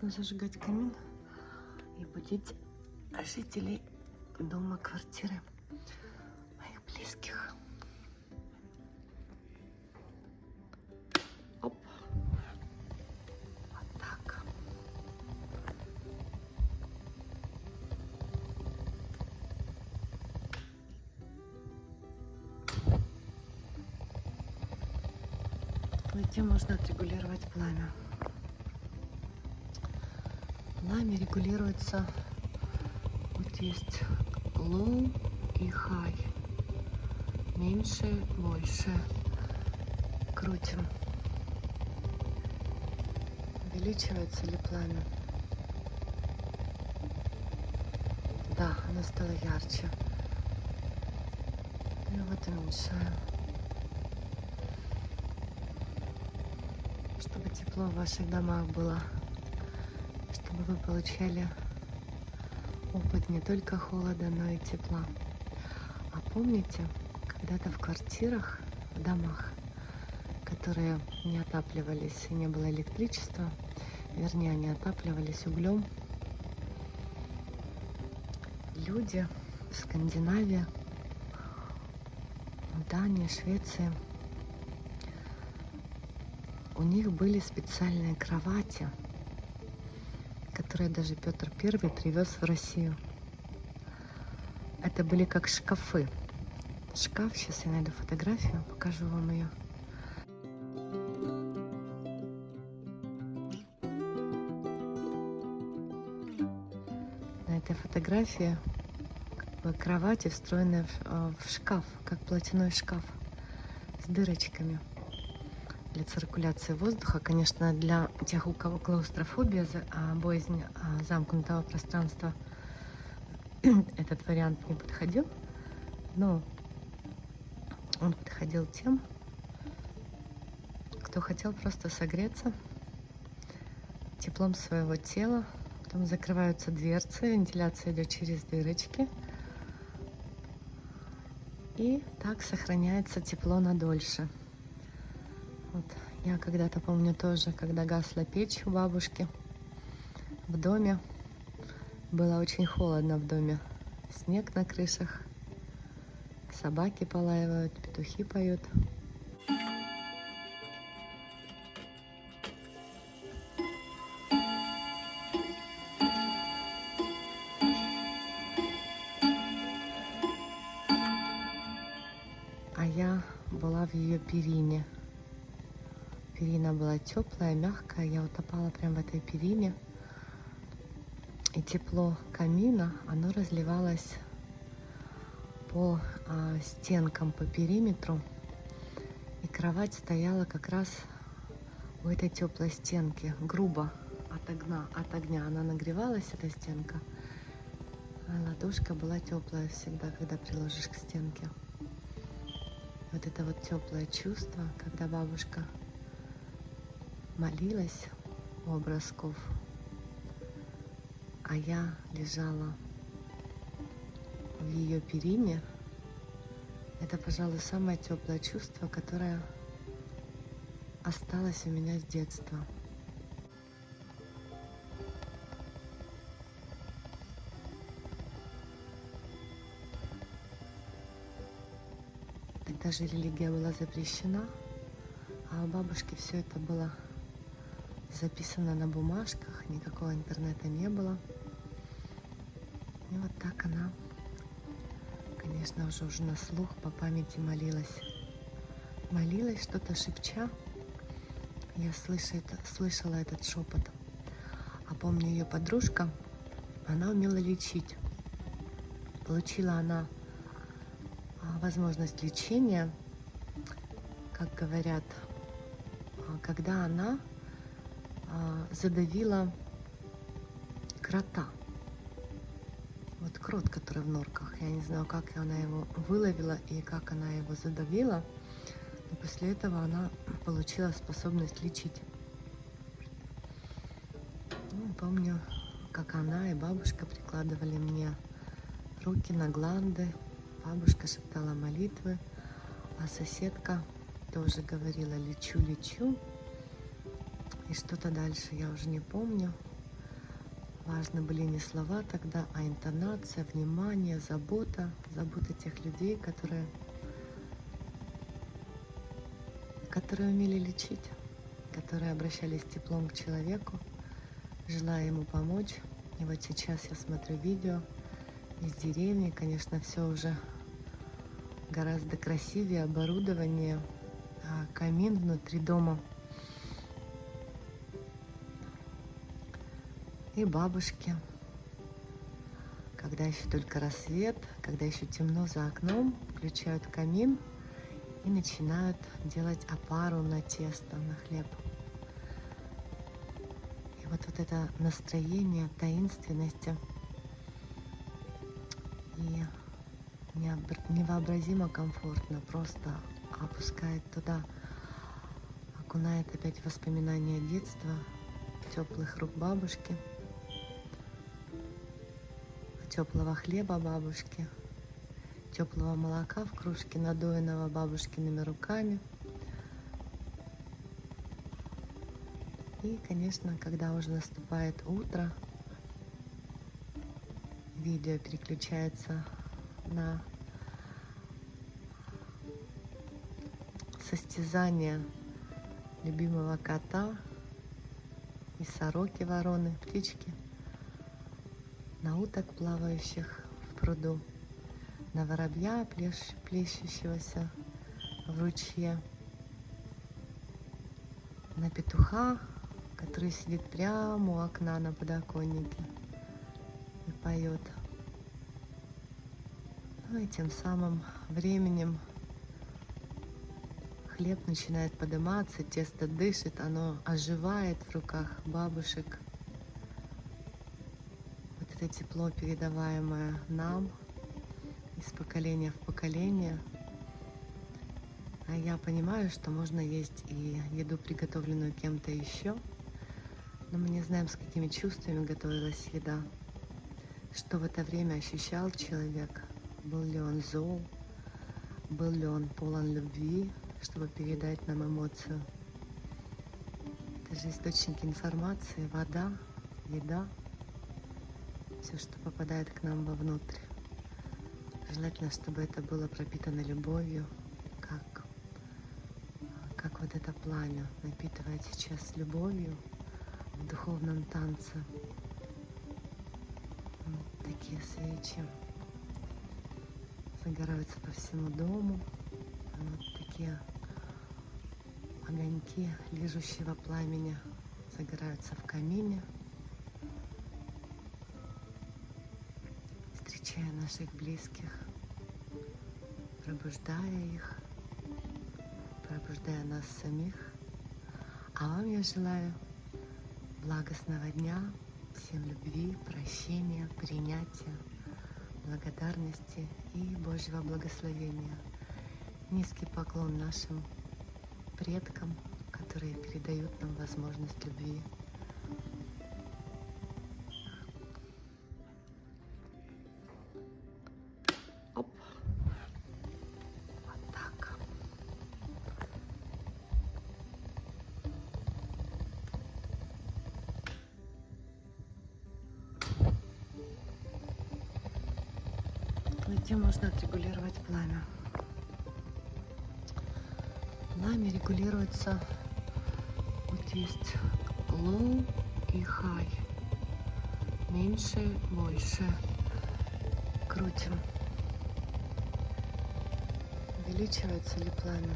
Можно зажигать камин и будить жителей дома, квартиры моих близких. Оп. Вот так. Этим можно отрегулировать пламя. Пламя регулируется, вот есть low и high. Меньше, больше. Крутим. Увеличивается ли пламя? Да, оно стало ярче. И вот уменьшаем. Чтобы тепло в ваших домах было. Чтобы вы получали опыт не только холода, но и тепла. А помните, когда-то в квартирах, в домах, которые не отапливались и не было электричества, вернее, они отапливались углем, люди в Скандинавии, в Дании, Швеции, у них были специальные кровати, которые даже Петр I привез в Россию. Это были как шкафы. Шкаф, сейчас я найду фотографию, покажу вам ее. На этой фотографии кровати, встроенные в шкаф, как платяной шкаф, с дырочками для циркуляции воздуха. Конечно, для тех, у кого клаустрофобия, боязнь замкнутого пространства, этот вариант не подходил, но он подходил тем, кто хотел просто согреться теплом своего тела. Потом закрываются дверцы, вентиляция идет через дырочки. И так сохраняется тепло надольше. Вот. Я когда-то помню тоже, когда гасла печь у бабушки в доме, было очень холодно в доме. Снег на крышах, собаки полаивают, петухи поют. А я была в ее перине. Перина была теплая, мягкая, я утопала прямо в этой перине. И тепло камина, оно разливалось по стенкам, по периметру. И кровать стояла как раз у этой теплой стенки, грубо от огня. Она нагревалась, эта стенка, а ладошка была теплая всегда, когда приложишь к стенке. Вот это вот теплое чувство, когда бабушка молилась у образков, а я лежала в ее перине, это, пожалуй, самое теплое чувство, которое осталось у меня с детства. Тогда же религия была запрещена, а у бабушки все это было записано на бумажках, никакого интернета не было. И вот так она, конечно, уже на слух, по памяти молилась. Молилась, что-то шепча. Я слышала этот шепот. А помню, ее подружка, она умела лечить. Получила она возможность лечения, как говорят, когда она задавила крота. Вот крот, который в норках. Я не знаю, как она его выловила и как она его задавила. Но после этого она получила способность лечить. Ну, помню, как она и бабушка прикладывали мне руки на гланды. Бабушка шептала молитвы, а соседка тоже говорила: лечу, лечу. И что-то дальше я уже не помню. Важны были не слова тогда, а интонация, внимание, забота. Забота тех людей, которые умели лечить, которые обращались с теплом к человеку, желая ему помочь. И вот сейчас я смотрю видео из деревни. Конечно, все уже гораздо красивее, оборудование, камин внутри дома. И бабушки, когда еще только рассвет, когда еще темно за окном, включают камин и начинают делать опару на тесто, на хлеб. И вот это настроение таинственности и невообразимо комфортно, просто опускает туда, окунает опять воспоминания детства, теплых рук бабушки, теплого хлеба бабушки, теплого молока в кружке, надоенного бабушкиными руками. И, конечно, когда уже наступает утро, видео переключается на состязание любимого кота и сороки, вороны, птички, на уток, плавающих в пруду, на воробья, плещущегося в ручье, на петуха, который сидит прямо у окна на подоконнике и поет. Ну и тем самым временем хлеб начинает подниматься, тесто дышит, оно оживает в руках бабушек. Вот это тепло, передаваемое нам из поколения в поколение. А я понимаю, что можно есть и еду, приготовленную кем-то еще, но мы не знаем, с какими чувствами готовилась еда, что в это время ощущал человек, был ли он зол, был ли он полон любви, чтобы передать нам эмоцию. Это же источники информации, вода, еда, все, что попадает к нам вовнутрь. Желательно, чтобы это было пропитано любовью, как вот это пламя напитывает сейчас любовью в духовном танце. Вот такие свечи загораются по всему дому. Вот такие огоньки лижущего пламени загораются в камине, встречая наших близких, пробуждая их, пробуждая нас самих. А вам я желаю благостного дня, всем любви, прощения, принятия, благодарности и Божьего благословения. Низкий поклон нашим предкам, которые передают нам возможность любви. Оп. Вот так. Затем можно отрегулировать пламя. Пламя регулируется, вот есть low и high, меньше, больше, крутим. Увеличивается ли пламя?